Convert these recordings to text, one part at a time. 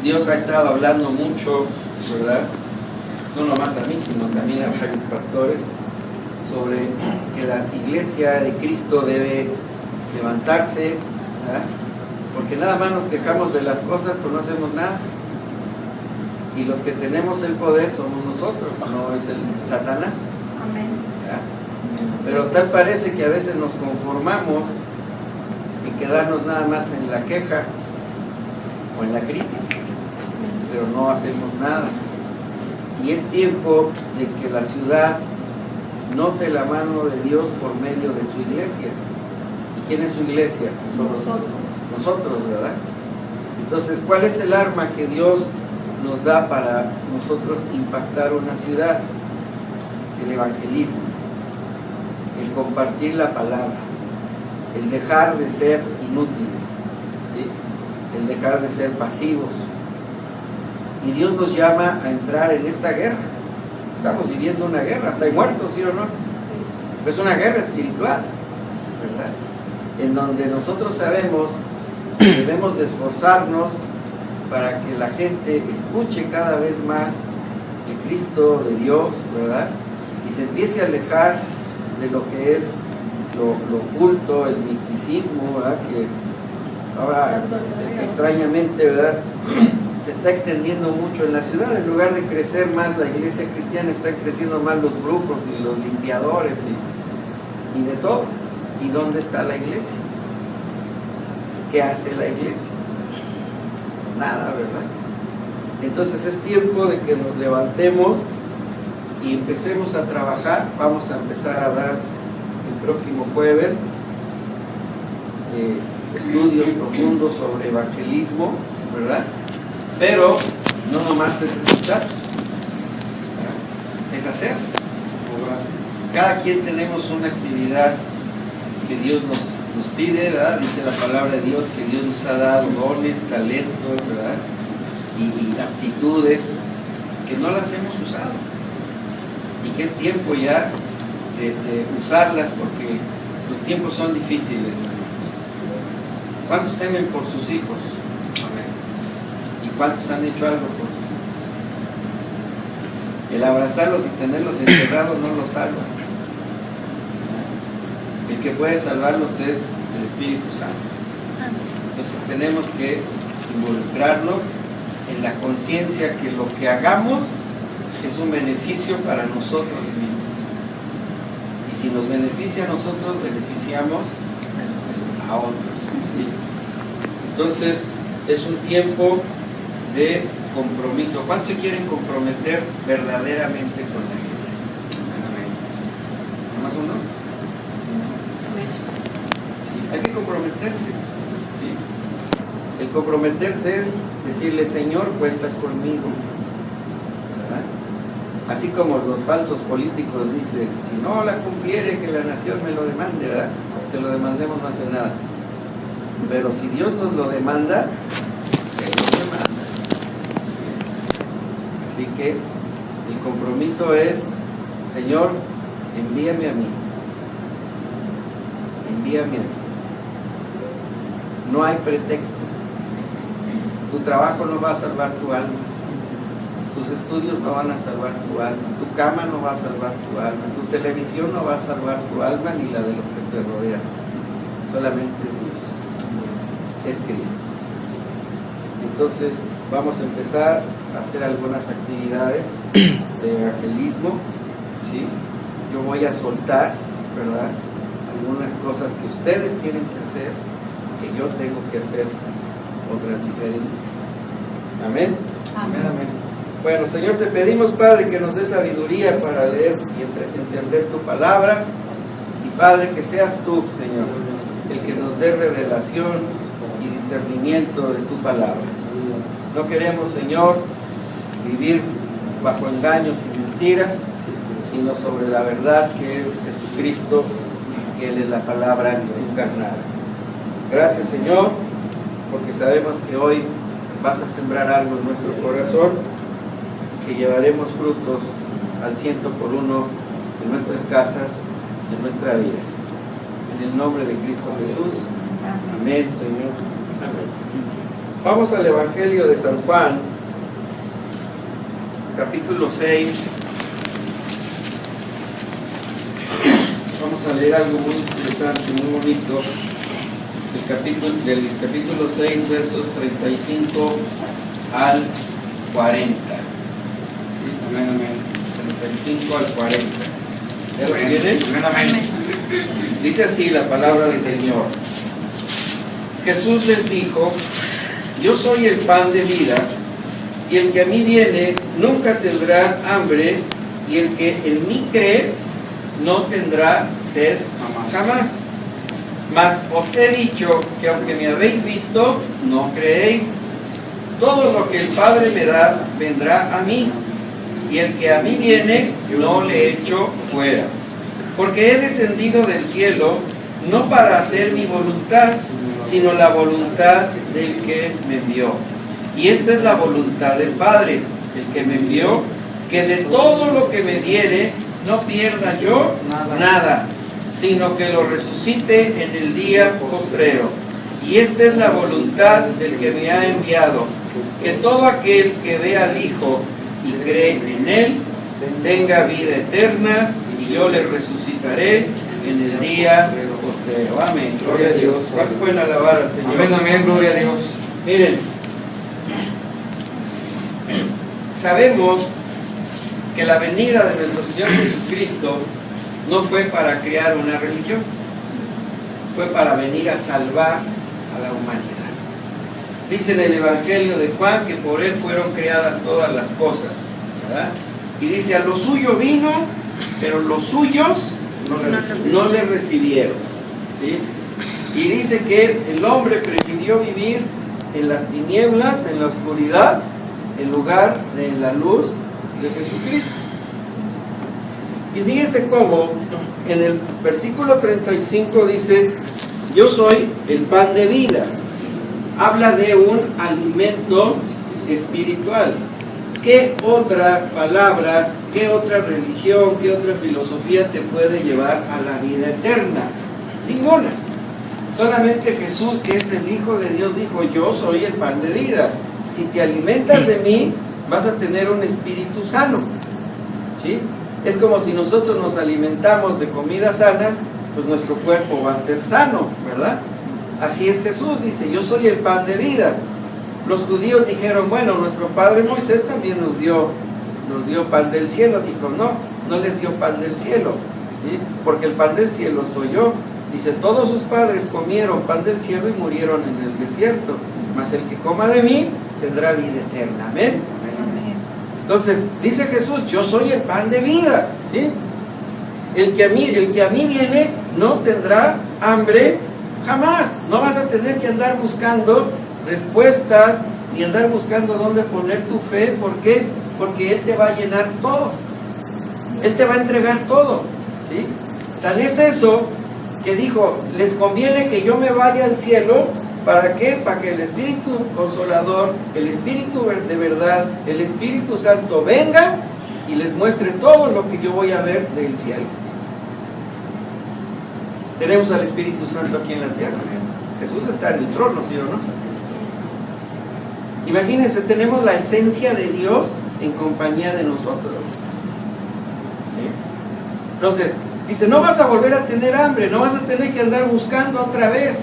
Dios ha estado hablando mucho, ¿verdad? No nomás a mí, sino también a varios pastores, sobre que la iglesia de Cristo debe levantarse, ¿verdad? Porque nada más nos quejamos de las cosas, pues no hacemos nada. Y los que tenemos el poder somos nosotros, no es el Satanás. Amén. ¿Verdad? Pero tal parece que a veces nos conformamos y quedarnos nada más en la queja o en la crítica, pero no hacemos nada. Y es tiempo de que la ciudad note la mano de Dios por medio de su iglesia. ¿Y quién es su iglesia? Nosotros, ¿verdad? Entonces, ¿cuál es el arma que Dios nos da para nosotros impactar una ciudad? El evangelismo, el compartir la palabra, el dejar de ser inútiles, ¿sí? El dejar de ser pasivos. Y Dios nos llama a entrar en esta guerra. Estamos viviendo una guerra, hasta hay muertos, ¿sí o no? Sí. Es una guerra espiritual, ¿verdad? En donde nosotros sabemos que debemos de esforzarnos para que la gente escuche cada vez más de Cristo, de Dios, ¿verdad? Y se empiece a alejar de lo que es lo oculto, el misticismo, ¿verdad? Que ahora extrañamente, ¿verdad? Se está extendiendo mucho en la ciudad. En lugar de crecer más la iglesia cristiana, están creciendo más los brujos y los limpiadores y de todo. ¿Y dónde está la iglesia? ¿Qué hace la iglesia? Nada, ¿verdad? Entonces es tiempo de que nos levantemos y empecemos a trabajar. Vamos a empezar a dar el próximo jueves estudios profundos sobre evangelismo, ¿verdad? Pero no nomás es escuchar, ¿verdad? Es hacer, ¿verdad? Cada quien tenemos una actividad que Dios nos pide, ¿verdad? Dice la palabra de Dios que Dios nos ha dado dones, talentos, ¿verdad? Y aptitudes que no las hemos usado y que es tiempo ya de usarlas, porque los tiempos son difíciles. ¿Cuántos temen por sus hijos? Amén. ¿Y cuántos han hecho algo por sus hijos? El abrazarlos y tenerlos encerrados no los salva. El que puede salvarlos es el Espíritu Santo. Entonces tenemos que involucrarnos en la conciencia que lo que hagamos es un beneficio para nosotros mismos. Y si nos beneficia a nosotros, beneficiamos a otros. ¿Sí? Entonces es un tiempo de compromiso. ¿Cuántos se quieren comprometer verdaderamente con la iglesia? ¿Más uno? Sí, hay que comprometerse. ¿Sí? El comprometerse es decirle: Señor, cuentas conmigo. ¿Verdad? Así como los falsos políticos dicen: si no la cumpliere, que la nación me lo demande, ¿verdad? Que se lo demandemos, no hace nada. Pero si Dios nos lo demanda, se lo demanda. Así que el compromiso es: Señor, envíame a mí. Envíame a mí. No hay pretextos. Tu trabajo no va a salvar tu alma. Tus estudios no van a salvar tu alma. Tu cama no va a salvar tu alma. Tu televisión no va a salvar tu alma, ni la de los que te rodean. Solamente es Dios. Es Cristo. Entonces vamos a empezar a hacer algunas actividades de evangelismo, ¿sí? Yo voy a soltar, ¿verdad?, algunas cosas que ustedes tienen que hacer, que yo tengo que hacer otras diferentes. Amén. Amén. Amén. Bueno, Señor, te pedimos, Padre, que nos dé sabiduría para leer y entender tu palabra, y Padre, que seas tú, Señor, el que nos dé revelación y discernimiento de tu palabra. No queremos, Señor, vivir bajo engaños y mentiras, sino sobre la verdad que es Jesucristo, que Él es la palabra encarnada. Gracias, Señor, porque sabemos que hoy vas a sembrar algo en nuestro corazón, que llevaremos frutos al 100 por 1 en nuestras casas, en nuestra vida. En el nombre de Cristo Jesús. Amén, Señor. Amén. Vamos al Evangelio de San Juan, capítulo 6. Vamos a leer algo muy interesante, muy bonito, del capítulo 6, versos 35 al 40. Amén, amén. 35 al 40. ¿Ya lo tienen? Amén. Dice así la palabra del Señor. Jesús les dijo: yo soy el pan de vida, y el que a mí viene nunca tendrá hambre, y el que en mí cree no tendrá sed jamás. Mas os he dicho que aunque me habéis visto, no creéis. Todo lo que el Padre me da, vendrá a mí, y el que a mí viene, no le echo fuera. Porque he descendido del cielo, no para hacer mi voluntad, sino la voluntad del que me envió. Y esta es la voluntad del Padre, el que me envió, que de todo lo que me diere, no pierda yo nada, sino que lo resucite en el día postrero. Y esta es la voluntad del que me ha enviado, que todo aquel que ve al Hijo y cree en Él, tenga vida eterna, y yo le resucitaré en el día postrero. Amén. Gloria a Dios. ¿Cuántos pueden alabar al Señor? Amén, amén, gloria a Dios. Miren, sabemos que la venida de nuestro Señor Jesucristo no fue para crear una religión, fue para venir a salvar a la humanidad. Dice en el Evangelio de Juan que por Él fueron creadas todas las cosas, ¿verdad? Y dice: a lo suyo vino, pero los suyos no le recibieron, ¿sí? Y dice que el hombre prefirió vivir en las tinieblas, en la oscuridad, en lugar de la luz de Jesucristo. Y fíjense cómo en el versículo 35 dice: yo soy el pan de vida. Habla de un alimento espiritual. ¿Qué otra palabra, qué otra religión, qué otra filosofía te puede llevar a la vida eterna? Ninguna. Solamente Jesús, que es el Hijo de Dios, dijo: yo soy el pan de vida. Si te alimentas de mí, vas a tener un espíritu sano, ¿sí? Es como si nosotros nos alimentamos de comidas sanas, pues nuestro cuerpo va a ser sano, ¿verdad? Así es Jesús, dice: yo soy el pan de vida. Los judíos dijeron: bueno, nuestro padre Moisés también nos dio pan del cielo. Dijo: no les dio pan del cielo, ¿sí? Porque el pan del cielo soy yo. Dice: todos sus padres comieron pan del cielo y murieron en el desierto, mas el que coma de mí tendrá vida eterna. Amén. Entonces dice Jesús: yo soy el pan de vida, ¿sí? El que a mí viene no tendrá hambre jamás. No vas a tener que andar buscando respuestas ni andar buscando dónde poner tu fe. ¿Por qué? Porque Él te va a llenar todo. Él te va a entregar todo, ¿sí? Tan es eso que dijo: les conviene que yo me vaya al cielo. ¿Para qué? Para que el Espíritu Consolador, el Espíritu de verdad, el Espíritu Santo venga y les muestre todo lo que yo voy a ver del cielo. Tenemos al Espíritu Santo aquí en la tierra. Jesús está en el trono, ¿sí o no? Imagínense, tenemos la esencia de Dios en compañía de nosotros, ¿sí? Entonces, dice: no vas a volver a tener hambre, no vas a tener que andar buscando otra vez,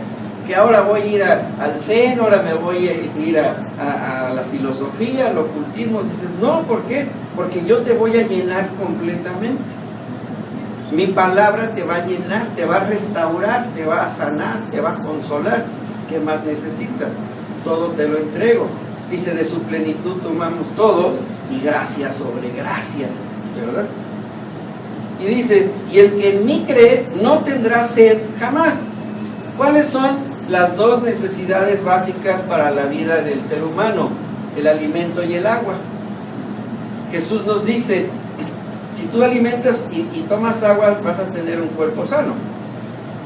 que ahora voy a ir al Zen, ahora me voy a ir a la filosofía, al ocultismo. Dices: no, ¿por qué? Porque yo te voy a llenar completamente. Mi palabra te va a llenar, te va a restaurar, te va a sanar, te va a consolar. ¿Qué más necesitas? Todo te lo entrego. Dice: de su plenitud tomamos todos, y gracia sobre gracia, ¿verdad? Y dice: y el que en mí cree no tendrá sed jamás. ¿Cuáles son las dos necesidades básicas para la vida del ser humano? El alimento y el agua. Jesús nos dice: si tú alimentas y tomas agua, vas a tener un cuerpo sano,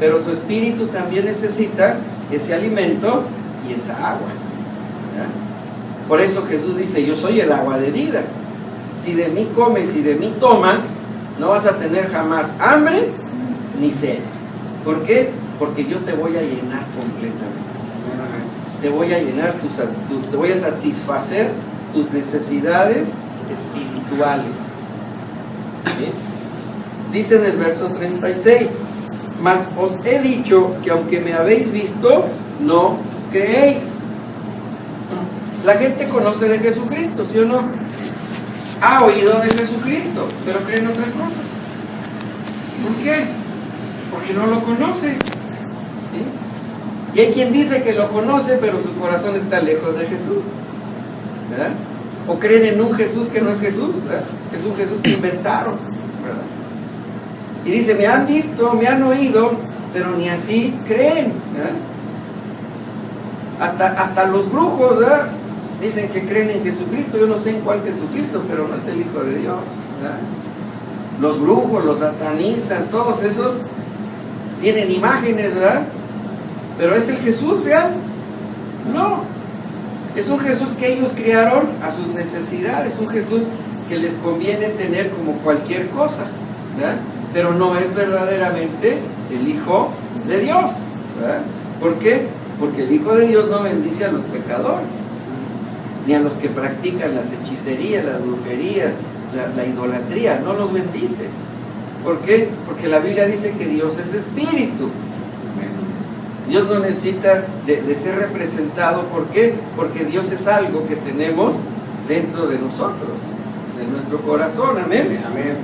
pero tu espíritu también necesita ese alimento y esa agua, ¿verdad? Por eso Jesús dice: yo soy el agua de vida. Si de mí comes y de mí tomas, no vas a tener jamás hambre ni sed. ¿Por qué? Porque yo te voy a llenar completamente. te voy a llenar, te voy a satisfacer tus necesidades espirituales. ¿Sí? Dice en el verso 36, mas os he dicho que aunque me habéis visto, no creéis. La gente conoce de Jesucristo, ¿sí o no? Ha oído de Jesucristo, pero creen otras cosas. ¿Por qué? Porque no lo conoce. ¿Sí? Y hay quien dice que lo conoce, pero su corazón está lejos de Jesús, ¿verdad? O creen en un Jesús que no es Jesús, ¿verdad? Es un Jesús que inventaron, ¿verdad? Y dice, me han visto, me han oído, pero ni así creen, ¿verdad? Hasta los brujos, ¿verdad? Dicen que creen en Jesucristo. Yo no sé en cuál Jesucristo, pero no es el Hijo de Dios, ¿verdad? Los brujos, los satanistas, todos esos tienen imágenes, ¿verdad? Pero ¿es el Jesús real? No. Es un Jesús que ellos crearon a sus necesidades, un Jesús que les conviene tener como cualquier cosa, ¿verdad? Pero no es verdaderamente el Hijo de Dios, ¿verdad? ¿Por qué? Porque el Hijo de Dios no bendice a los pecadores, ni a los que practican las hechicerías, las brujerías, la idolatría, no los bendice. ¿Por qué? Porque la Biblia dice que Dios es espíritu. Dios no necesita de ser representado. ¿Por qué? Porque Dios es algo que tenemos dentro de nosotros, de nuestro corazón. Amén. Amén.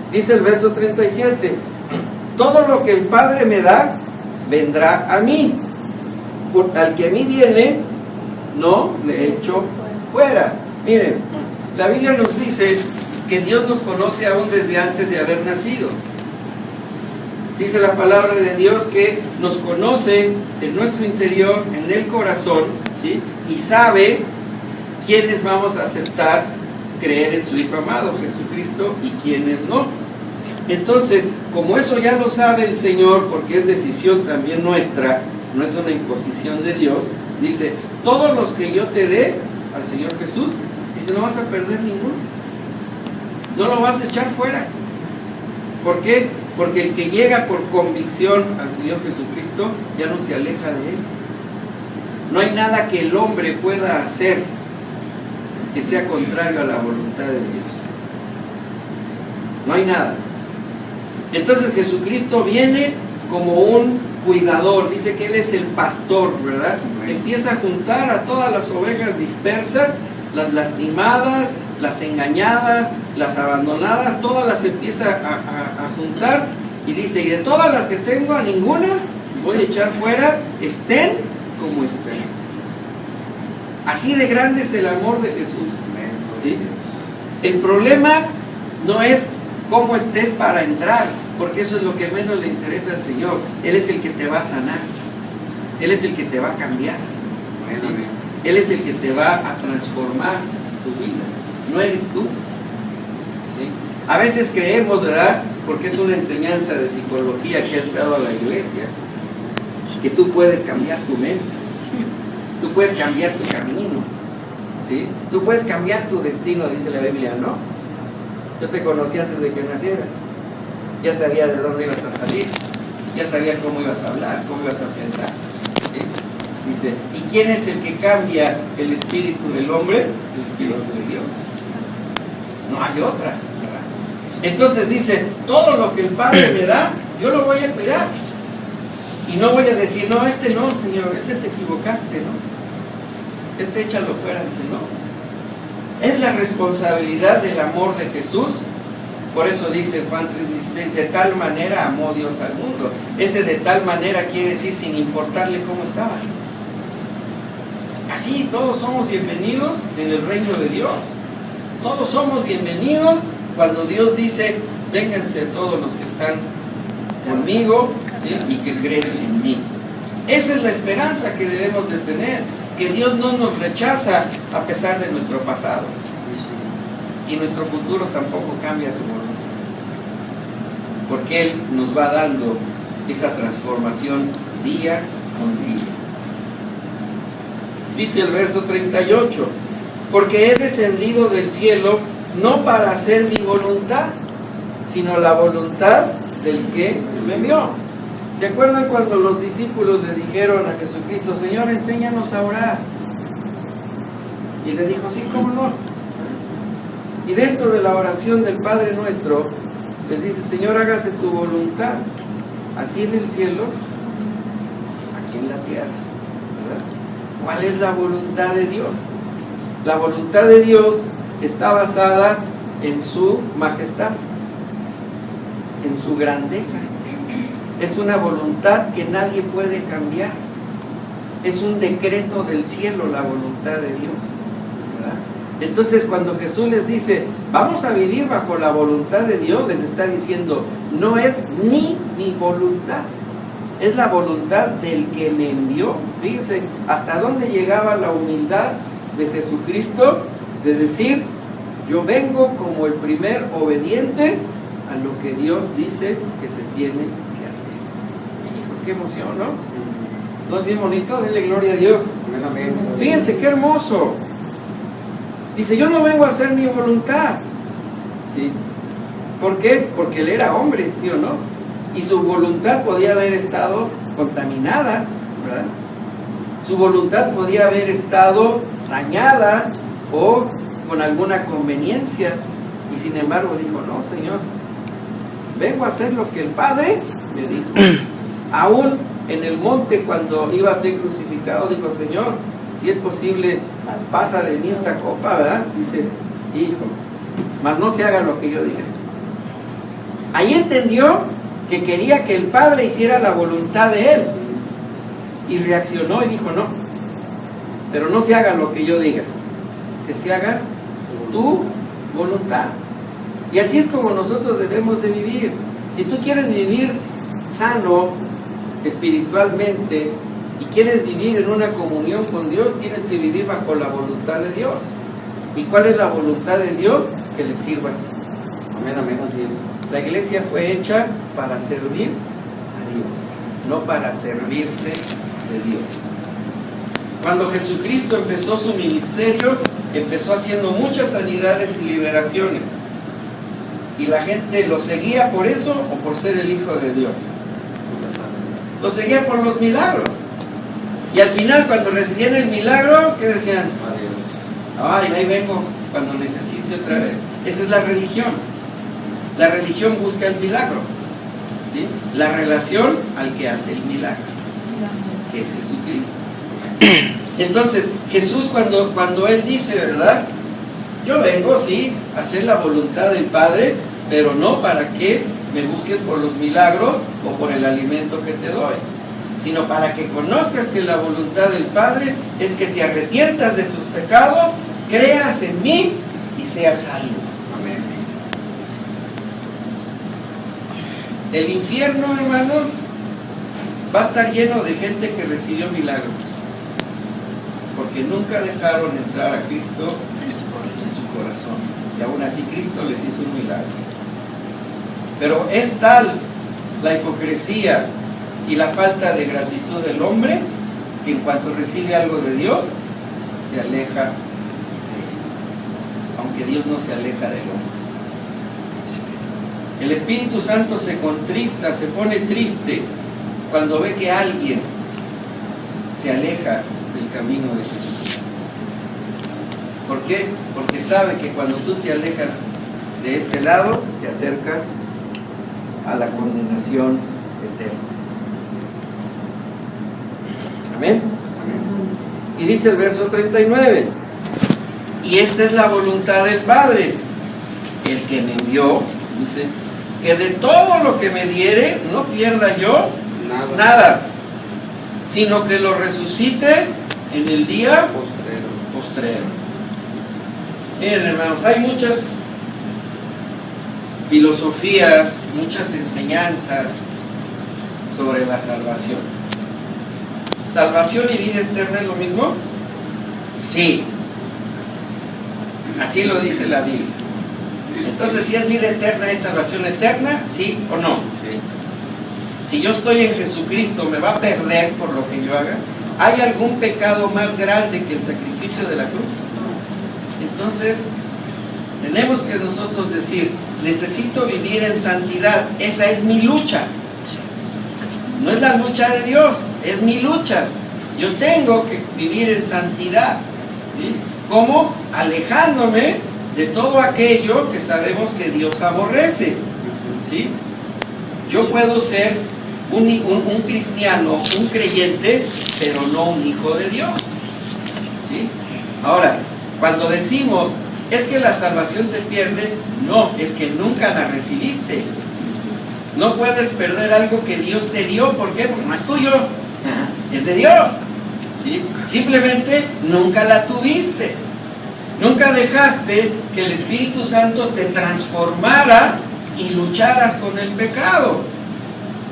Dice el verso 37, todo lo que el Padre me da, vendrá a mí. Al que a mí viene, no le echo fuera. Miren, la Biblia nos dice que Dios nos conoce aún desde antes de haber nacido. Dice la palabra de Dios que nos conoce en nuestro interior, en el corazón, ¿sí? Y sabe quiénes vamos a aceptar creer en su Hijo amado, Jesucristo, y quiénes no. Entonces, como eso ya lo sabe el Señor, porque es decisión también nuestra, no es una imposición de Dios, dice, todos los que yo te dé al Señor Jesús, dice, no vas a perder ninguno, no lo vas a echar fuera. ¿Por qué? Porque el que llega por convicción al Señor Jesucristo ya no se aleja de Él. No hay nada que el hombre pueda hacer que sea contrario a la voluntad de Dios. No hay nada. Entonces Jesucristo viene como un cuidador, dice que Él es el pastor, ¿verdad? Empieza a juntar a todas las ovejas dispersas, las lastimadas, las engañadas, las abandonadas, todas las empieza a juntar y dice, y de todas las que tengo, a ninguna voy a echar fuera, estén como estén. Así de grande es el amor de Jesús, ¿sí? El problema no es cómo estés para entrar, porque eso es lo que menos le interesa al Señor. Él es el que te va a sanar, Él es el que te va a cambiar, ¿sí? Él es el que te va a transformar tu vida, no eres tú, ¿sí? A veces creemos, ¿verdad? Porque es una enseñanza de psicología que ha entrado a la iglesia, que tú puedes cambiar tu mente, tú puedes cambiar tu camino, ¿sí? Tú puedes cambiar tu destino, dice la Biblia, ¿no? Yo te conocí antes de que nacieras, ya sabía de dónde ibas a salir, ya sabía cómo ibas a hablar, cómo ibas a pensar, ¿sí? Dice, ¿y quién es el que cambia el espíritu del hombre? El espíritu de Dios. No hay otra, ¿verdad? Entonces dice, todo lo que el Padre me da, yo lo voy a cuidar. Y no voy a decir, no, este no, Señor, este te equivocaste, ¿no? Este échalo fuera, dice, no. Es la responsabilidad del amor de Jesús. Por eso dice Juan 3:16, de tal manera amó Dios al mundo. Ese de tal manera quiere decir sin importarle cómo estaba. Así todos somos bienvenidos en el reino de Dios. Todos somos bienvenidos cuando Dios dice, vénganse todos los que están conmigo, ¿sí? Y que creen en mí. Esa es la esperanza que debemos de tener, que Dios no nos rechaza a pesar de nuestro pasado. Y nuestro futuro tampoco cambia su voluntad, porque Él nos va dando esa transformación día con día. Dice el verso 38, porque he descendido del cielo no para hacer mi voluntad, sino la voluntad del que me envió. ¿Se acuerdan cuando los discípulos le dijeron a Jesucristo, Señor, enséñanos a orar? Y le dijo, sí, ¿cómo no? Y dentro de la oración del Padre Nuestro, les dice, Señor, hágase tu voluntad, así en el cielo, aquí en la tierra, ¿verdad? ¿Cuál es la voluntad de Dios? La voluntad de Dios está basada en su majestad, en su grandeza. Es una voluntad que nadie puede cambiar. Es un decreto del cielo la voluntad de Dios, ¿verdad? Entonces cuando Jesús les dice, vamos a vivir bajo la voluntad de Dios, les está diciendo, no es ni mi voluntad, es la voluntad del que me envió. Fíjense, hasta dónde llegaba la humildad de Jesucristo, de decir, yo vengo como el primer obediente a lo que Dios dice que se tiene que hacer. Hijo, qué emoción, ¿no? ¿No es bien bonito? Denle gloria a Dios. Fíjense, qué hermoso. Dice, yo no vengo a hacer mi voluntad. ¿Sí? ¿Por qué? Porque él era hombre, ¿sí o no? Y su voluntad podía haber estado contaminada, ¿verdad? Su voluntad podía haber estado dañada o con alguna conveniencia. Y sin embargo dijo, no, Señor, vengo a hacer lo que el Padre me dijo. Aún en el monte, cuando iba a ser crucificado, dijo, Señor, si es posible, pasa de mí esta copa, ¿verdad? Dice, hijo, mas no se haga lo que yo diga. Ahí entendió que quería que el Padre hiciera la voluntad de él. Y reaccionó y dijo, no, pero no se haga lo que yo diga, que se haga tu voluntad. Y así es como nosotros debemos de vivir. Si tú quieres vivir sano espiritualmente y quieres vivir en una comunión con Dios, tienes que vivir bajo la voluntad de Dios. ¿Y cuál es la voluntad de Dios? Que le sirvas. Amén, amén, así es. La iglesia fue hecha para servir a Dios, no para servirse de Dios. Cuando Jesucristo empezó su ministerio, empezó haciendo muchas sanidades y liberaciones. Y la gente lo seguía por eso o por ser el Hijo de Dios. Lo seguía por los milagros. Y al final, cuando recibían el milagro, ¿qué decían? Ay, ahí vengo cuando necesite otra vez. Esa es la religión. La religión busca el milagro, ¿sí? La relación al que hace el milagro, que es Jesucristo. Entonces, Jesús cuando Él dice, ¿verdad? Yo vengo, sí, a hacer la voluntad del Padre, pero no para que me busques por los milagros o por el alimento que te doy, sino para que conozcas que la voluntad del Padre es que te arrepientas de tus pecados, creas en mí y seas salvo. Amén. El infierno, hermanos, va a estar lleno de gente que recibió milagros, porque nunca dejaron entrar a Cristo en su corazón, y aún así Cristo les hizo un milagro. Pero es tal la hipocresía y la falta de gratitud del hombre que en cuanto recibe algo de Dios se aleja de él, aunque Dios no se aleja del hombre. El Espíritu Santo se contrista, se pone triste cuando ve que alguien se aleja del camino de Jesús. ¿Por qué? Porque sabe que cuando tú te alejas de este lado, te acercas a la condenación eterna. Amén. Y dice el verso 39, y esta es la voluntad del Padre, el que me envió, dice, que de todo lo que me diere no pierda yo nada, sino que lo resucite en el día postrero. Miren, hermanos, hay muchas filosofías, muchas enseñanzas sobre la salvación. ¿Salvación y vida eterna es lo mismo? Sí. Así lo dice la Biblia. Entonces, si es vida eterna, ¿es salvación eterna? ¿Sí o no? Sí. Si yo estoy en Jesucristo, ¿me va a perder por lo que yo haga? ¿Hay algún pecado más grande que el sacrificio de la cruz? Entonces, tenemos que nosotros decir, necesito vivir en santidad, esa es mi lucha. No es la lucha de Dios, es mi lucha. Yo tengo que vivir en santidad, ¿sí? ¿Cómo? Alejándome de todo aquello que sabemos que Dios aborrece, ¿sí? Yo puedo ser un cristiano, un creyente, pero no un hijo de Dios, ¿sí? Ahora, cuando decimos, es que la salvación se pierde, no, es que nunca la recibiste. No puedes perder algo que Dios te dio, ¿por qué? Porque no es tuyo, es de Dios, ¿sí? Simplemente nunca la tuviste. Nunca dejaste que el Espíritu Santo te transformara y lucharas con el pecado.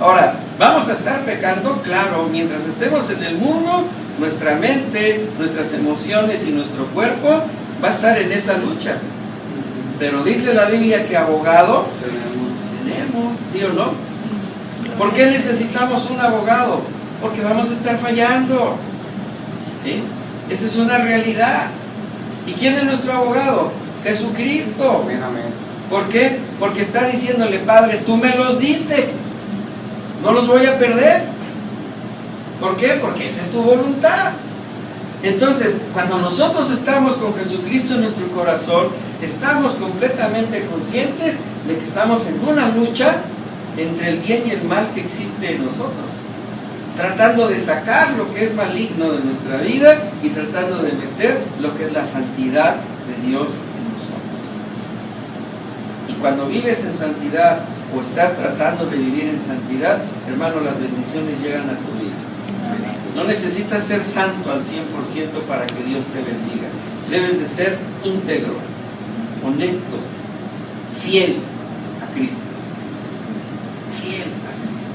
Ahora, ¿vamos a estar pecando? Claro, mientras estemos en el mundo, nuestra mente, nuestras emociones y nuestro cuerpo va a estar en esa lucha. Pero dice la Biblia que abogado tenemos, ¿sí o no? ¿Por qué necesitamos un abogado? Porque vamos a estar fallando, ¿sí? Esa es una realidad. ¿Y quién es nuestro abogado? Jesucristo. ¿Por qué? Porque está diciéndole, Padre, tú me los diste, no los voy a perder. ¿Por qué? Porque esa es tu voluntad. Entonces, cuando nosotros estamos con Jesucristo en nuestro corazón, estamos completamente conscientes de que estamos en una lucha entre el bien y el mal que existe en nosotros, tratando de sacar lo que es maligno de nuestra vida y tratando de meter lo que es la santidad de Dios en nosotros. Y cuando vives en santidad o estás tratando de vivir en santidad, hermano, las bendiciones llegan a tu vida. No necesitas ser santo al 100% para que Dios te bendiga. Debes de ser íntegro, honesto, fiel a Cristo. Fiel a Cristo.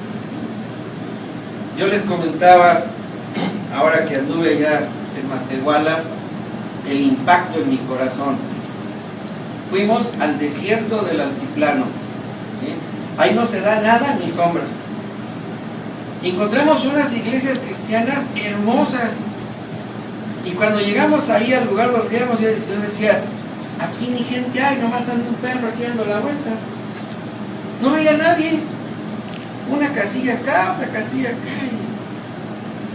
Yo les comentaba, ahora que anduve allá en Matehuala, el impacto en mi corazón. Fuimos al desierto del altiplano, ¿sí? Ahí no se da nada ni sombra. Encontramos unas iglesias cristianas hermosas. Y cuando llegamos ahí al lugar donde íbamos, yo decía, aquí ni gente hay, nomás anda un perro aquí dando la vuelta. No veía nadie. Una casilla acá, otra casilla acá.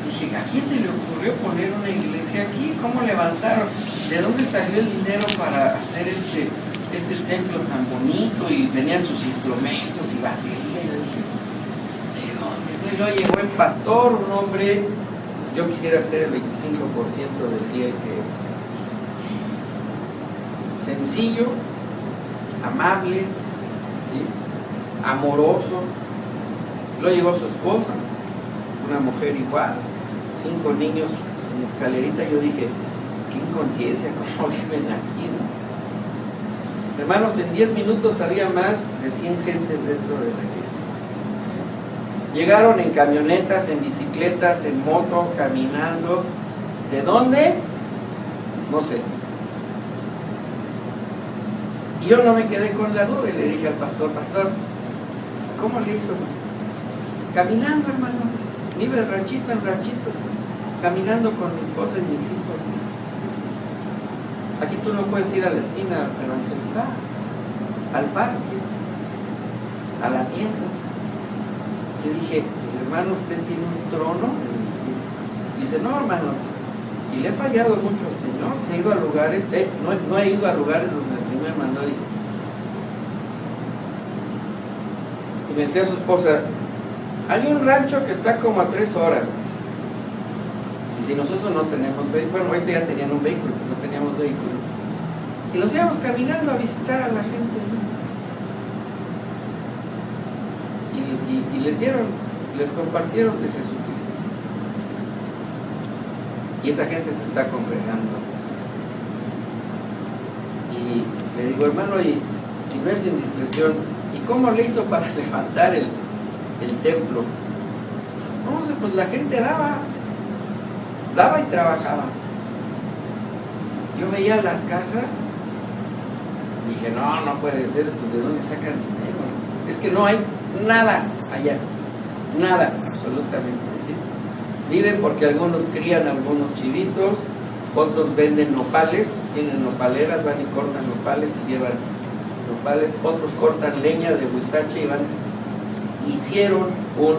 Y dije, ¿a quién se le ocurrió poner una iglesia aquí? ¿Cómo levantaron? ¿De dónde salió el dinero para hacer este templo tan bonito? Y tenían sus instrumentos y batería. Y yo dije, ¿de dónde? Y luego llegó el pastor, un hombre, yo quisiera ser el 25% del día que sencillo, amable, ¿sí? Amoroso. Luego llegó su esposa, una mujer igual, 5 niños en escalerita. Yo dije, qué inconsciencia, cómo viven aquí, ¿no? Hermanos, en 10 minutos había más de 100 gentes dentro de la iglesia. Llegaron en camionetas, en bicicletas, en moto, caminando. ¿De dónde? No sé. Y yo no me quedé con la duda y le dije al pastor, ¿cómo le hizo? Caminando, hermanos. Iba de ranchito en ranchito, caminando con mi esposa y mis hijos. Aquí tú no puedes ir a la esquina a evangelizar, al parque, a la tienda. Yo dije, hermano, ¿usted tiene un trono en el cielo? Dice, no, hermanos, y le he fallado mucho al Señor. Se ha ido a lugares, no he ido a lugares donde el Señor me mandó. Y me decía a su esposa, hay un rancho que está como a 3 horas. Y si nosotros no tenemos vehículo, bueno, ahorita ya tenían un vehículo, si no teníamos vehículo. Y nos íbamos caminando a visitar a la gente, ¿no? Y les compartieron de Jesucristo. Y esa gente se está congregando. Y le digo, hermano, y si no es indiscreción, ¿y cómo le hizo para levantar el templo? No sé, pues la gente daba y trabajaba. Yo veía las casas y dije, no puede ser, ¿de dónde sacan dinero? Es que no hay nada allá, nada, absolutamente, ¿sí? Viven porque algunos crían algunos chivitos, otros venden nopales, tienen nopaleras, van y cortan nopales y llevan nopales, otros cortan leña de huizache y van. Hicieron un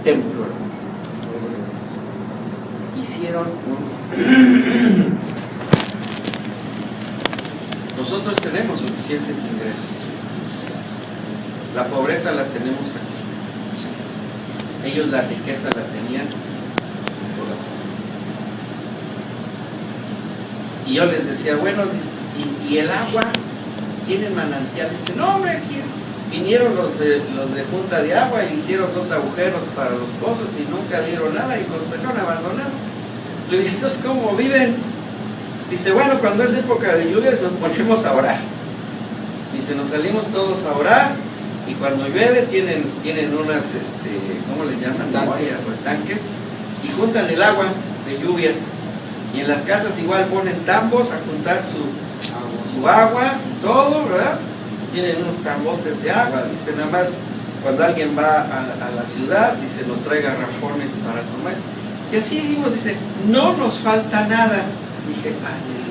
templo. Hicieron un... Nosotros tenemos suficientes ingresos. La pobreza la tenemos aquí. Ellos la riqueza la tenían en su corazón. Y yo les decía, bueno, ¿y el agua? ¿Tienen manantiales? Dice, no, hombre, aquí vinieron los de Junta de Agua y hicieron 2 agujeros para los pozos y nunca dieron nada y los dejaron abandonados. Le dije, entonces, ¿cómo viven? Dice, bueno, cuando es época de lluvias nos ponemos a orar. Dice, nos salimos todos a orar y cuando llueve tienen unas, ¿cómo le llaman? Estanques o estanques, y juntan el agua de lluvia. Y en las casas igual ponen tambos a juntar su agua y todo, ¿verdad? Tienen unos tambotes de agua. Dice, nada más cuando alguien va a la ciudad, dice, nos trae garrafones para tomar. Y así vivimos, dice, no nos falta nada. Dije, aleluya.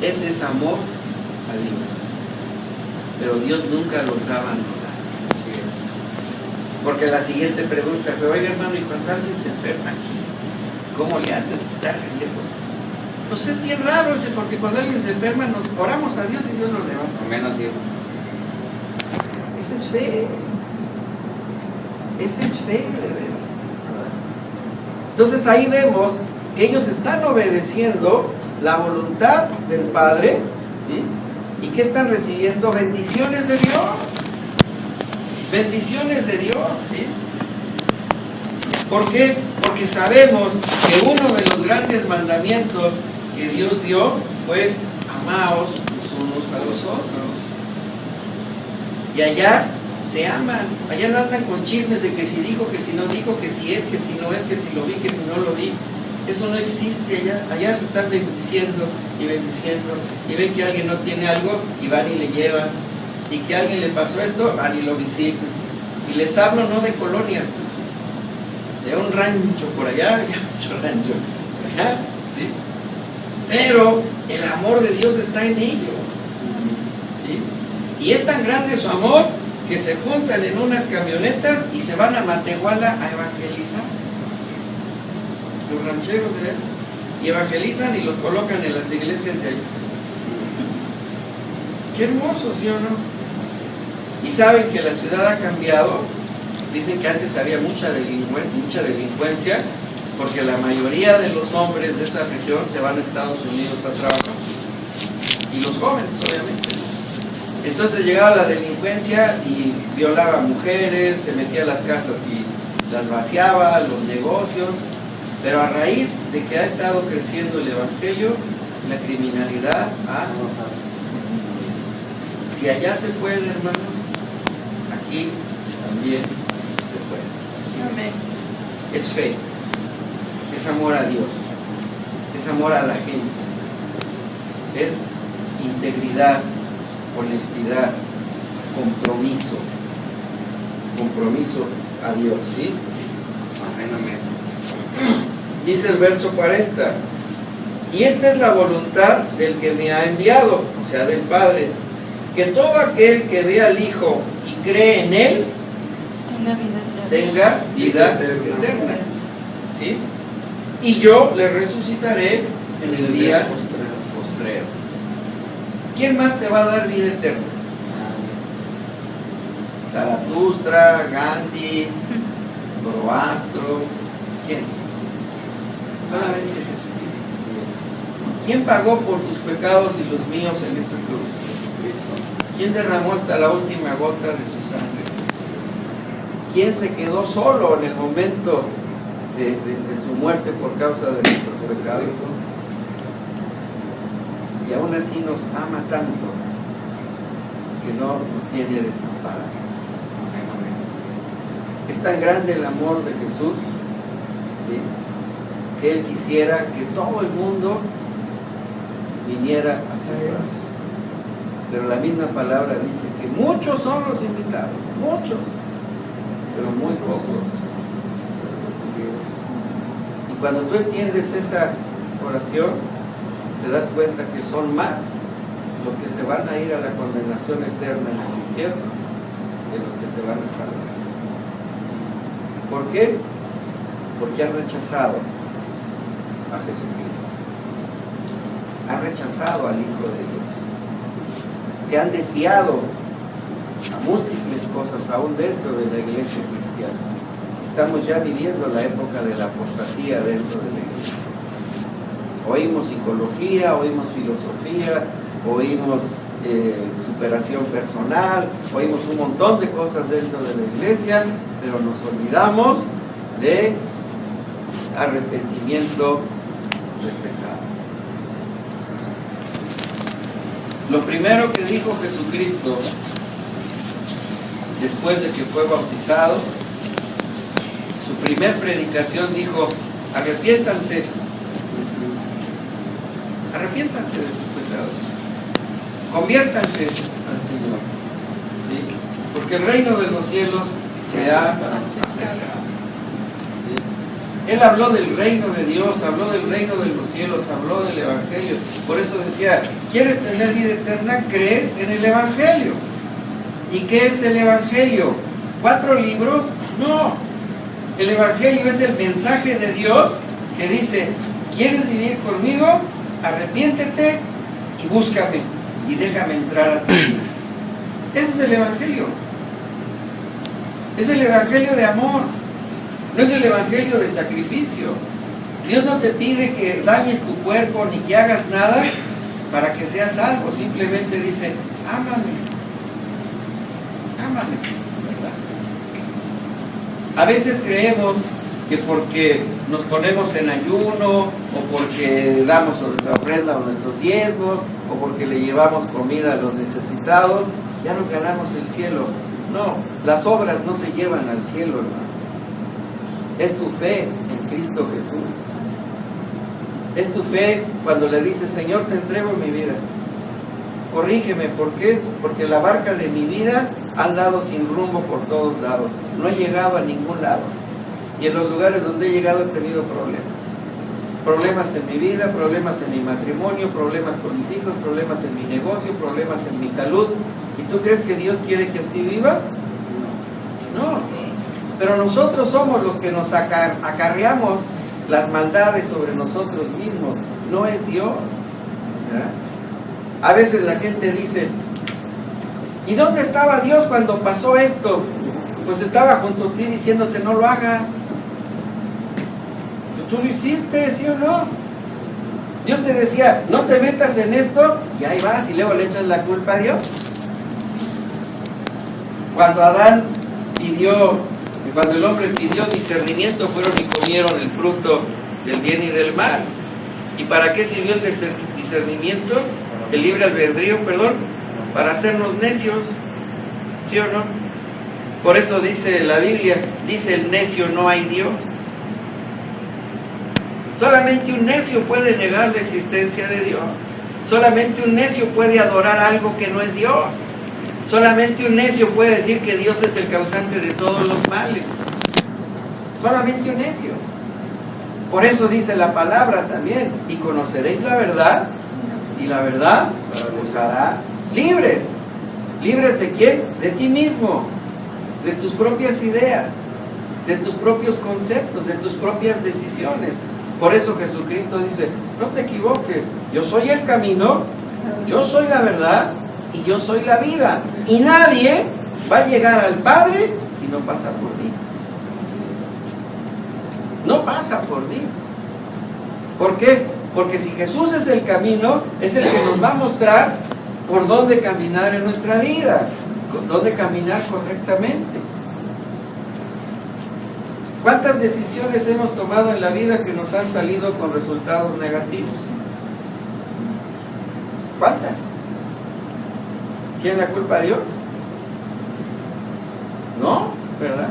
Ese es amor a Dios. Pero Dios nunca los ha abandonado. Porque la siguiente pregunta fue, oiga hermano, ¿y cuando alguien se enferma aquí? ¿Cómo le haces estar lejos? Pues es bien raro ese, porque cuando alguien se enferma nos oramos a Dios y Dios lo levanta. Amén, así es. Esa es fe. Esa es fe, de veras. Entonces ahí vemos que ellos están obedeciendo la voluntad del Padre, ¿sí? ¿Y que están recibiendo? Bendiciones de Dios. Bendiciones de Dios, ¿sí? ¿Por qué? Porque sabemos que uno de los grandes mandamientos que Dios dio fue amaos los unos a los otros. Y allá se aman, allá no andan con chismes de que si dijo, que si no dijo, que si es, que si no es, que si lo vi, que si no lo vi. Eso no existe allá. Allá se están bendiciendo y bendiciendo. Y ven que alguien no tiene algo y van y le llevan. Y que a alguien le pasó esto, van y lo visitan. Y les hablo no de colonias, de un rancho por allá, mucho rancho por allá, ¿sí? Pero el amor de Dios está en ellos, ¿sí? Y es tan grande su amor que se juntan en unas camionetas y se van a Matehuala a evangelizar. Los rancheros de allá, y evangelizan y los colocan en las iglesias de allá. Qué hermoso, ¿sí o no? Y saben que la ciudad ha cambiado. Dicen que antes había mucha delincuencia, porque la mayoría de los hombres de esa región se van a Estados Unidos a trabajar. Y los jóvenes, obviamente. Entonces llegaba la delincuencia y violaba mujeres, se metía a las casas y las vaciaba, los negocios. Pero a raíz de que ha estado creciendo el Evangelio, la criminalidad ha... Si allá se puede, hermanos, aquí también se puede. Amén. Es fe, es amor a Dios, es amor a la gente, es integridad, honestidad, compromiso a Dios, ¿sí? Amén, amén. Dice el verso 40, y esta es la voluntad del que me ha enviado, o sea, del Padre, que todo aquel que ve al Hijo y cree en Él, tenga vida eterna, ¿sí? Y yo le resucitaré en el día postrero. ¿Quién más te va a dar vida eterna? Zaratustra, Gandhi, Zoroastro, ¿quién? Solamente Jesucristo. ¿Quién pagó por tus pecados y los míos en esa cruz? ¿Quién derramó hasta la última gota de su sangre? ¿Quién se quedó solo en el momento de su muerte por causa de nuestros pecados? Y aún así nos ama tanto que no nos tiene desamparados. Es tan grande el amor de Jesús, ¿sí?, que Él quisiera que todo el mundo viniera a sus brazos. Pero la misma palabra dice que muchos son los invitados, muchos, pero muy pocos. Y cuando tú entiendes esa oración, te das cuenta que son más los que se van a ir a la condenación eterna en el infierno de los que se van a salvar. ¿Por qué? Porque han rechazado a Jesucristo. Han rechazado al Hijo de Dios. Se han desviado a múltiples cosas, aún dentro de la iglesia cristiana. Estamos ya viviendo la época de la apostasía dentro de la iglesia. Oímos psicología, oímos filosofía, oímos superación personal, oímos un montón de cosas dentro de la iglesia, pero nos olvidamos de arrepentimiento del pecado. Lo primero que dijo Jesucristo después de que fue bautizado, su primer predicación dijo: arrepiéntanse, arrepiéntanse de sus pecados, conviértanse al Señor, ¿sí? Porque el reino de los cielos se ha acercado. ¿Sí? Él habló del reino de Dios, habló del reino de los cielos, habló del Evangelio. Por eso decía: ¿quieres tener vida eterna? Cree en el Evangelio. ¿Y qué es el Evangelio? ¿4 libros? No. El Evangelio es el mensaje de Dios que dice: ¿quieres vivir conmigo? Arrepiéntete y búscame y déjame entrar a tu vida. Ese es el Evangelio. Es el Evangelio de amor. No es el Evangelio de sacrificio. Dios no te pide que dañes tu cuerpo ni que hagas nada para que seas salvo. Simplemente dice: ámame. Ámame. ¿Verdad? A veces creemos que porque nos ponemos en ayuno, o porque damos nuestra ofrenda o nuestros diezmos, o porque le llevamos comida a los necesitados, ya nos ganamos el cielo. No, las obras no te llevan al cielo, hermano. Es tu fe en Cristo Jesús. Es tu fe cuando le dices: Señor, te entrego mi vida. Corrígeme, ¿por qué? Porque la barca de mi vida ha andado sin rumbo por todos lados. No he llegado a ningún lado. Y en los lugares donde he llegado he tenido problemas. Problemas en mi vida, problemas en mi matrimonio, problemas con mis hijos, problemas en mi negocio, problemas en mi salud. ¿Y tú crees que Dios quiere que así vivas? No. Pero nosotros somos los que nos acarreamos las maldades sobre nosotros mismos. No es Dios. ¿Verdad? A veces la gente dice: ¿y dónde estaba Dios cuando pasó esto? Pues estaba junto a ti diciéndote: no lo hagas. Pues tú lo hiciste, ¿sí o no? Dios te decía: no te metas en esto, y ahí vas, y luego le echas la culpa a Dios. Cuando Adán pidió, cuando el hombre pidió discernimiento, fueron y comieron el fruto del bien y del mal. ¿Y para qué sirvió el discernimiento? El libre albedrío, perdón, para hacernos necios, ¿sí o no? Por eso dice la Biblia, dice el necio: no hay Dios. Solamente un necio puede negar la existencia de Dios. Solamente un necio puede adorar algo que no es Dios. Solamente un necio puede decir que Dios es el causante de todos los males. Solamente un necio. Por eso dice la palabra también: y conoceréis la verdad, y la verdad os hará libres. ¿Libres de quién? De ti mismo, de tus propias ideas, de tus propios conceptos, de tus propias decisiones. Por eso Jesucristo dice: no te equivoques, yo soy el camino, yo soy la verdad y yo soy la vida. Y nadie va a llegar al Padre si no pasa por mí. No pasa por mí. ¿Por qué? Porque si Jesús es el camino, es el que nos va a mostrar por dónde caminar en nuestra vida, dónde caminar correctamente. ¿Cuántas decisiones hemos tomado en la vida que nos han salido con resultados negativos? ¿Cuántas? ¿Quién la culpa a Dios? No, ¿verdad?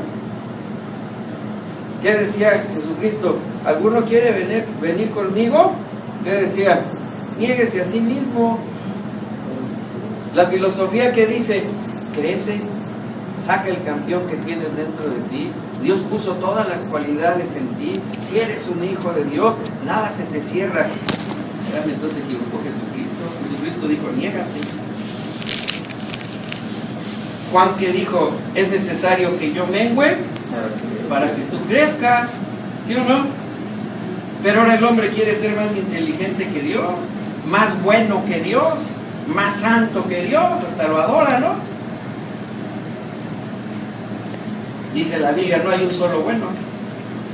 ¿Qué decía Jesucristo? ¿Alguno quiere venir conmigo? ¿Qué decía? Niéguese a sí mismo. La filosofía que dice: crece, saca el campeón que tienes dentro de ti. Dios puso todas las cualidades en ti. Si eres un hijo de Dios, nada se te cierra. Entonces equivocó Jesucristo. Jesucristo dijo: niégate. Juan que dijo, es necesario que yo mengüe para que tú crezcas, ¿sí o no? Pero ahora el hombre quiere ser más inteligente que Dios, más bueno que Dios, más santo que Dios, hasta lo adora, ¿no? Dice la Biblia, no hay un solo bueno,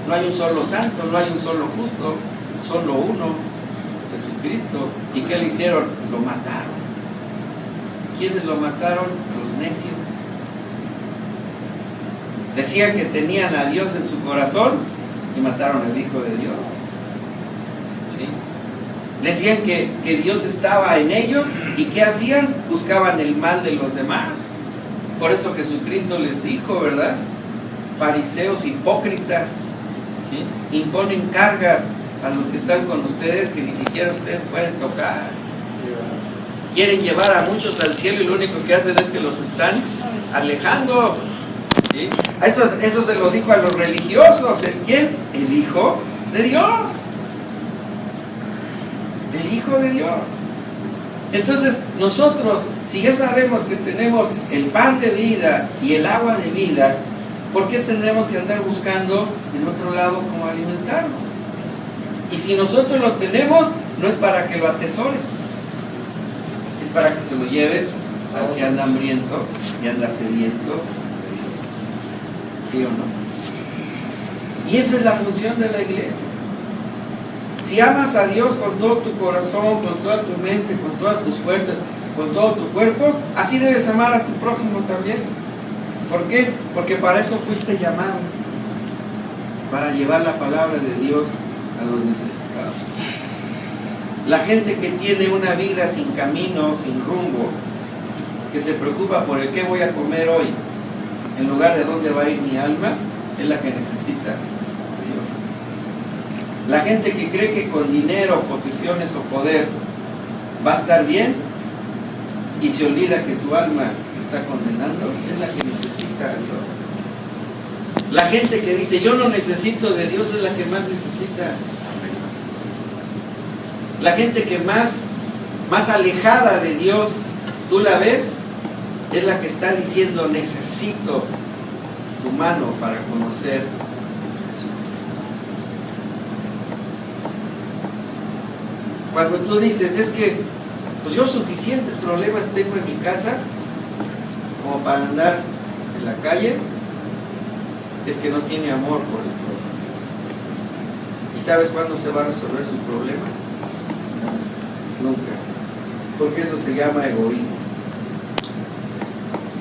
no hay un solo santo, no hay un solo justo, solo uno, Jesucristo. ¿Y qué le hicieron? Lo mataron. ¿Quiénes lo mataron? Los necios. Decían que tenían a Dios en su corazón y mataron al Hijo de Dios. ¿Sí? Decían que Dios estaba en ellos y ¿qué hacían? Buscaban el mal de los demás. Por eso Jesucristo les dijo, ¿verdad? Fariseos hipócritas, ¿sí? Imponen cargas a los que están con ustedes que ni siquiera ustedes pueden tocar. Quieren llevar a muchos al cielo y lo único que hacen es que los están alejando. ¿Sí? Eso se lo dijo a los religiosos. ¿El quién? El Hijo de Dios. El Hijo de Dios. Entonces nosotros, si ya sabemos que tenemos el pan de vida y el agua de vida, ¿por qué tendremos que andar buscando en otro lado cómo alimentarnos? Y si nosotros lo tenemos, no es para que lo atesores, es para que se lo lleves al que anda hambriento y anda sediento. ¿Sí o no? Y esa es la función de la iglesia. Si amas a Dios con todo tu corazón, con toda tu mente, con todas tus fuerzas, con todo tu cuerpo, así debes amar a tu prójimo también. ¿Por qué? Porque para eso fuiste llamado, para llevar la palabra de Dios a los necesitados. La gente que tiene una vida sin camino, sin rumbo, que se preocupa por el qué voy a comer hoy, en lugar de dónde va a ir mi alma, es la que necesita Dios. La gente que cree que con dinero, posesiones o poder va a estar bien y se olvida que su alma se está condenando, es la que necesita a Dios. La gente que dice yo no necesito de Dios es la que más necesita. La gente que más alejada de Dios tú la ves, es la que está diciendo necesito tu mano para conocer a Jesucristo. Cuando tú dices es que pues yo suficientes problemas tengo en mi casa como para andar en la calle, es que no tiene amor por el prójimo. ¿Y sabes cuándo se va a resolver su problema? Nunca. Porque eso se llama egoísmo.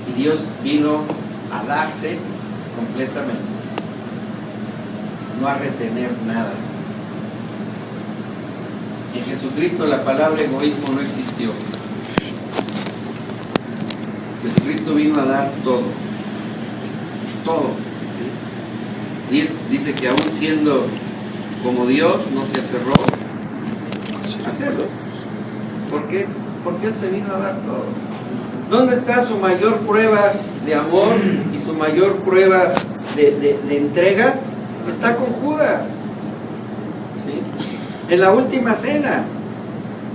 Y Dios vino a darse completamente, no a retener nada. En Jesucristo la palabra egoísmo no existió. Jesucristo vino a dar todo. Todo. ¿Sí? Dice que aún siendo como Dios, no se aferró a hacerlo. ¿Por qué? Porque Él se vino a dar todo. ¿Dónde está su mayor prueba de amor y su mayor prueba de entrega? Está con Judas. ¿Sí? En la última cena,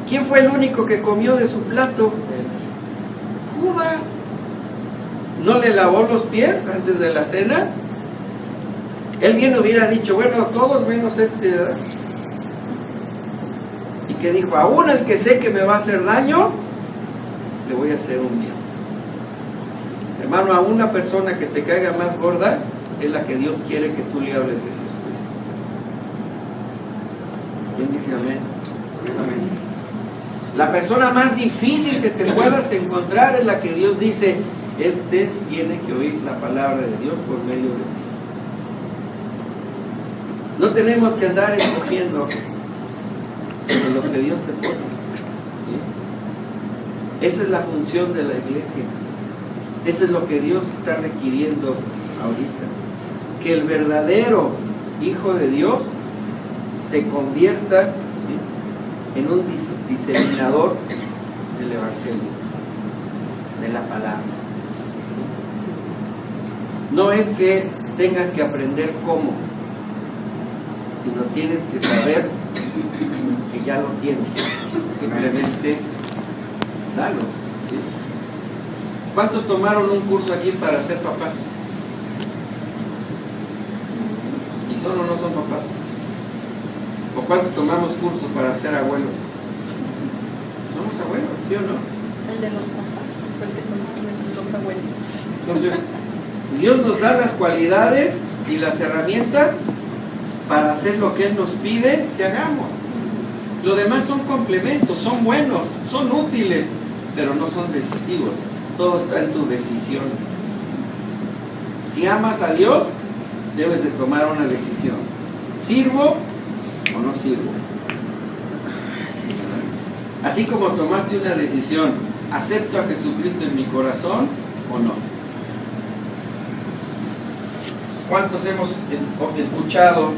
¿quién fue el único que comió de su plato? Judas. ¿No le lavó los pies antes de la cena? Él bien hubiera dicho, bueno, todos menos este, ¿verdad? Y que dijo, aún el que sé que me va a hacer daño, le voy a hacer un bien. Hermano, a una persona que te caiga más gorda, es la que Dios quiere que tú le hables de Jesucristo. ¿Quién dice amén? Amén. La persona más difícil que te puedas encontrar es la que Dios dice, este tiene que oír la palabra de Dios por medio de ti. No tenemos que andar escogiendo sino los que Dios te pone. ¿Sí? Esa es la función de la iglesia. Eso es lo que Dios está requiriendo ahorita. Que el verdadero Hijo de Dios se convierta, ¿sí?, en un diseminador del Evangelio, de la palabra. No es que tengas que aprender cómo, sino tienes que saber que ya lo tienes. Simplemente dalo. ¿Sí? ¿Cuántos tomaron un curso aquí para ser papás? ¿Y son o no son papás? ¿O cuántos tomamos cursos para ser abuelos? Somos abuelos, ¿sí o no? El de los papás, el que tomaron los abuelitos. Entonces, Dios nos da las cualidades y las herramientas para hacer lo que Él nos pide que hagamos. Lo demás son complementos, son buenos, son útiles, pero no son decisivos. Todo está en tu decisión. Si amas a Dios, debes de tomar una decisión. ¿Sirvo o no sirvo? Así como tomaste una decisión, ¿acepto a Jesucristo en mi corazón o no? ¿Cuántos hemos escuchado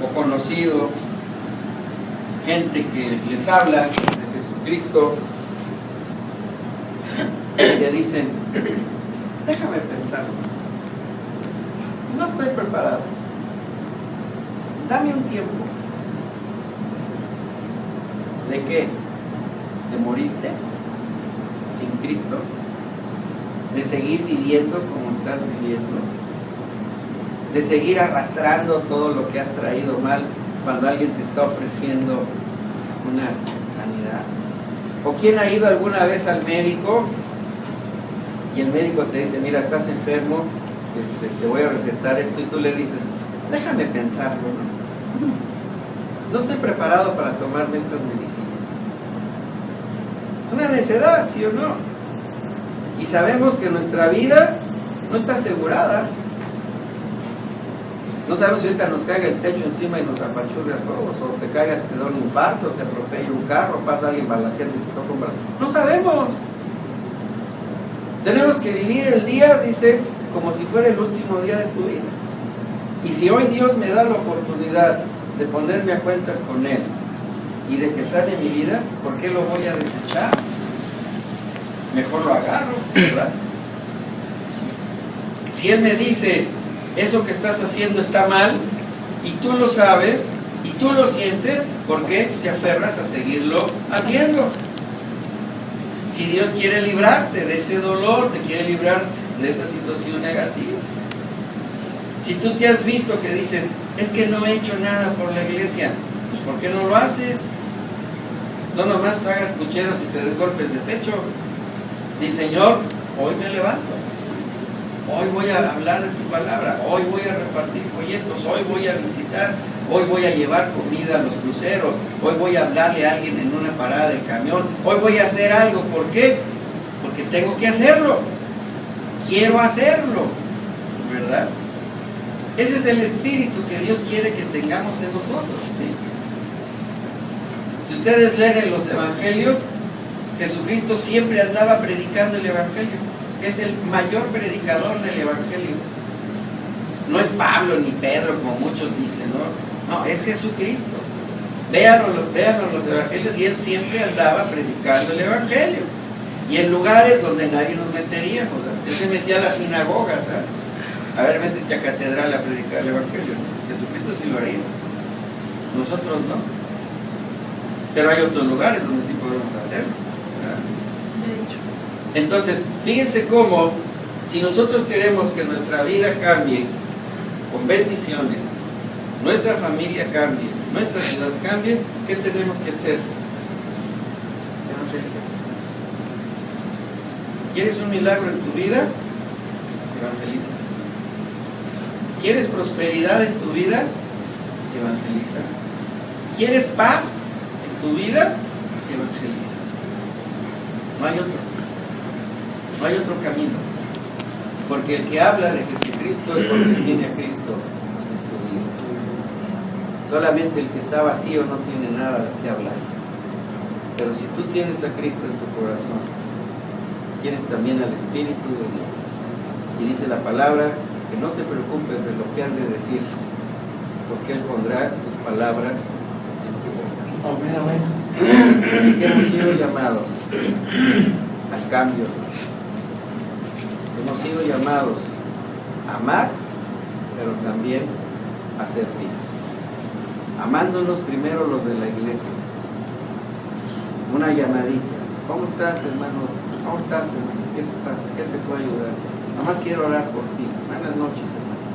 o conocido gente que les habla de Jesucristo y le dicen, déjame pensar, no estoy preparado, dame un tiempo? ¿De qué? ¿De morirte sin Cristo? ¿De seguir viviendo como estás viviendo? ¿De seguir arrastrando todo lo que has traído mal cuando alguien te está ofreciendo una sanidad? ¿O quién ha ido alguna vez al médico y el médico te dice, mira, estás enfermo, te voy a recetar esto, y tú le dices, déjame pensarlo, no estoy preparado para tomarme estas medicinas? Es una necedad, ¿sí o no? Y sabemos que nuestra vida no está asegurada. No sabemos si ahorita nos caiga el techo encima y nos apachurre a todos, o te caigas, te da un infarto, te atropella un carro, pasa alguien balaceando y te toca un brazo. No sabemos. Tenemos que vivir el día, dice, como si fuera el último día de tu vida. Y si hoy Dios me da la oportunidad de ponerme a cuentas con Él y de que sane mi vida, ¿por qué lo voy a desechar? Mejor lo agarro, ¿verdad? Si Él me dice, eso que estás haciendo está mal, y tú lo sabes, y tú lo sientes, ¿por qué te aferras a seguirlo haciendo? Si Dios quiere librarte de ese dolor, te quiere librar de esa situación negativa. Si tú te has visto que dices, es que no he hecho nada por la iglesia, pues ¿por qué no lo haces? No nomás hagas pucheros y te des golpes de pecho. Di, Señor, hoy me levanto. Hoy voy a hablar de tu palabra, hoy voy a repartir folletos, hoy voy a visitar, hoy voy a llevar comida a los cruceros, hoy voy a hablarle a alguien en una parada de camión, hoy voy a hacer algo. ¿Por qué? Porque tengo que hacerlo. Quiero hacerlo, ¿verdad? Ese es el espíritu que Dios quiere que tengamos en nosotros, ¿sí? Si ustedes leen en los evangelios, Jesucristo siempre andaba predicando el evangelio. Es el mayor predicador del evangelio. No es Pablo ni Pedro, como muchos dicen, no, es Jesucristo. Véanlo los evangelios, y Él siempre andaba predicando el evangelio. Y en lugares donde nadie nos meteríamos, ¿verdad? Él se metía a las sinagogas, ¿verdad? A ver, métete a catedral a predicar el evangelio. Jesucristo sí lo haría. Nosotros no. Pero hay otros lugares donde sí podemos hacerlo, ¿verdad? Entonces, fíjense cómo, si nosotros queremos que nuestra vida cambie con bendiciones, nuestra familia cambie, nuestra ciudad cambie, ¿qué tenemos que hacer? Evangelizar. ¿Quieres un milagro en tu vida? Evangeliza. ¿Quieres prosperidad en tu vida? Evangeliza. ¿Quieres paz en tu vida? Evangeliza. No hay otro. No hay otro camino, porque el que habla de Jesucristo es porque tiene a Cristo en su vida. Solamente el que está vacío no tiene nada de qué hablar. Pero si tú tienes a Cristo en tu corazón, tienes también al Espíritu de Dios. Y dice la palabra que no te preocupes de lo que has de decir, porque Él pondrá sus palabras en tu boca. Así que hemos sido llamados al cambio. Hemos sido llamados a amar, pero también a servir. Amándonos primero los de la iglesia. Una llamadita. ¿Cómo estás, hermano? ¿Cómo estás, hermano? ¿qué te pasa? ¿Qué te puedo ayudar? Nada más quiero orar por ti. Buenas noches, hermano.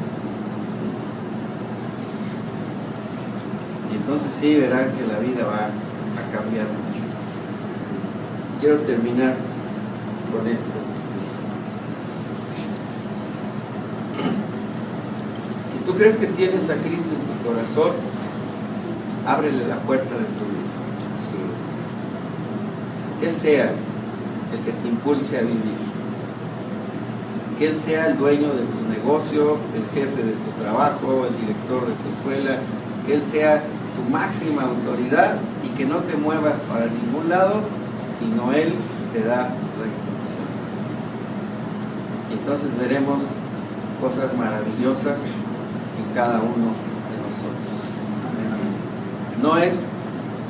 Y entonces sí verán que la vida va a cambiar mucho. Quiero terminar con esto. Si tú crees que tienes a Cristo en tu corazón, ábrele la puerta de tu vida. Que Él sea el que te impulse a vivir. Que Él sea el dueño de tu negocio, el jefe de tu trabajo, el director de tu escuela. Que Él sea tu máxima autoridad y que no te muevas para ningún lado, sino Él te da la instrucción. Y entonces veremos cosas maravillosas en cada uno de nosotros. No es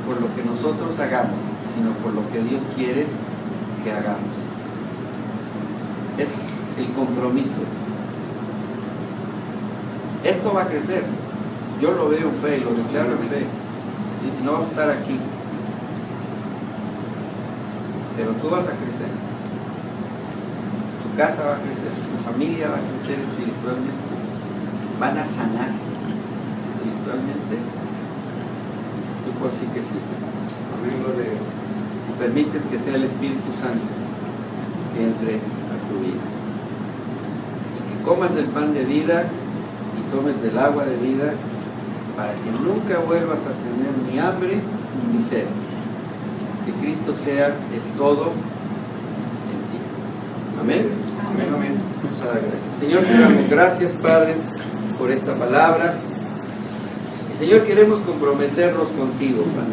por lo que nosotros hagamos, sino por lo que Dios quiere que hagamos. Es el compromiso. Esto va a crecer. Yo lo veo en fe, lo declaro en fe. Y no va a estar aquí. Pero tú vas a crecer. Tu casa va a crecer, tu familia va a crecer espiritualmente. Van a sanar espiritualmente. Yo puedo decir que sí. Si permites que sea el Espíritu Santo que entre a tu vida. Y que comas del pan de vida y tomes del agua de vida para que nunca vuelvas a tener ni hambre ni sed. Que Cristo sea el todo en ti. Amén. Amén, amén. Vamos a dar gracias. Señor, te damos gracias, Padre, por esta palabra. Y Señor, queremos comprometernos contigo, Padre.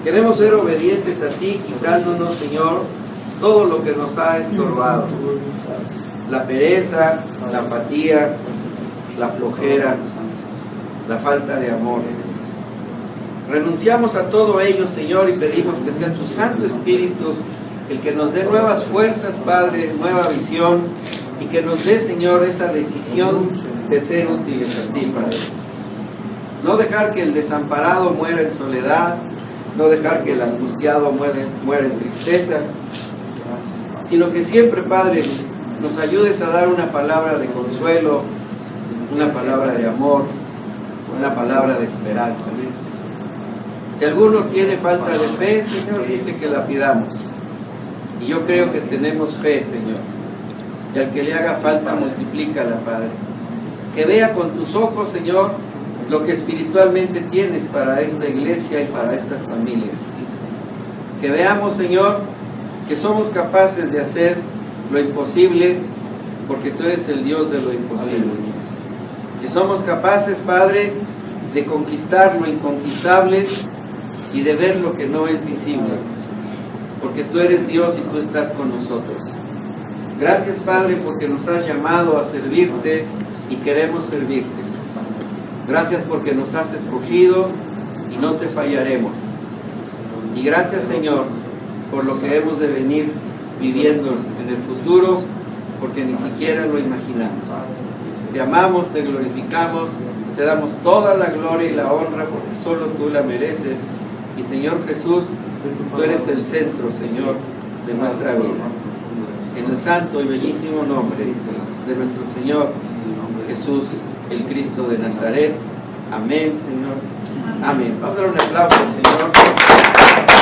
Queremos ser obedientes a ti, quitándonos, Señor, todo lo que nos ha estorbado. La pereza, la apatía, la flojera, la falta de amor. Renunciamos a todo ello, Señor, y pedimos que sea tu Santo Espíritu el que nos dé nuevas fuerzas, Padre, nueva visión, y que nos dé, Señor, esa decisión de ser útiles a ti, Padre. No dejar que el desamparado muera en soledad, no dejar que el angustiado muera en tristeza, sino que siempre, Padre, nos ayudes a dar una palabra de consuelo, una palabra de amor, una palabra de esperanza. Si alguno tiene falta de fe, Señor, dice que la pidamos. Y yo creo que tenemos fe, Señor. Y al que le haga falta, multiplícala, Padre. Que vea con tus ojos, Señor, lo que espiritualmente tienes para esta iglesia y para estas familias. Que veamos, Señor, que somos capaces de hacer lo imposible, porque tú eres el Dios de lo imposible. Que somos capaces, Padre, de conquistar lo inconquistable y de ver lo que no es visible, porque tú eres Dios y tú estás con nosotros. Gracias, Padre, porque nos has llamado a servirte y queremos servirte. Gracias porque nos has escogido y no te fallaremos. Y gracias, Señor, por lo que hemos de venir viviendo en el futuro, porque ni siquiera lo imaginamos. Te amamos, te glorificamos, te damos toda la gloria y la honra porque solo tú la mereces. Y Señor Jesús, tú eres el centro, Señor, de nuestra vida. En el santo y bellísimo nombre de nuestro Señor Jesús, el Cristo de Nazaret. Amén, Señor. Amén. Vamos a dar un aplauso al Señor.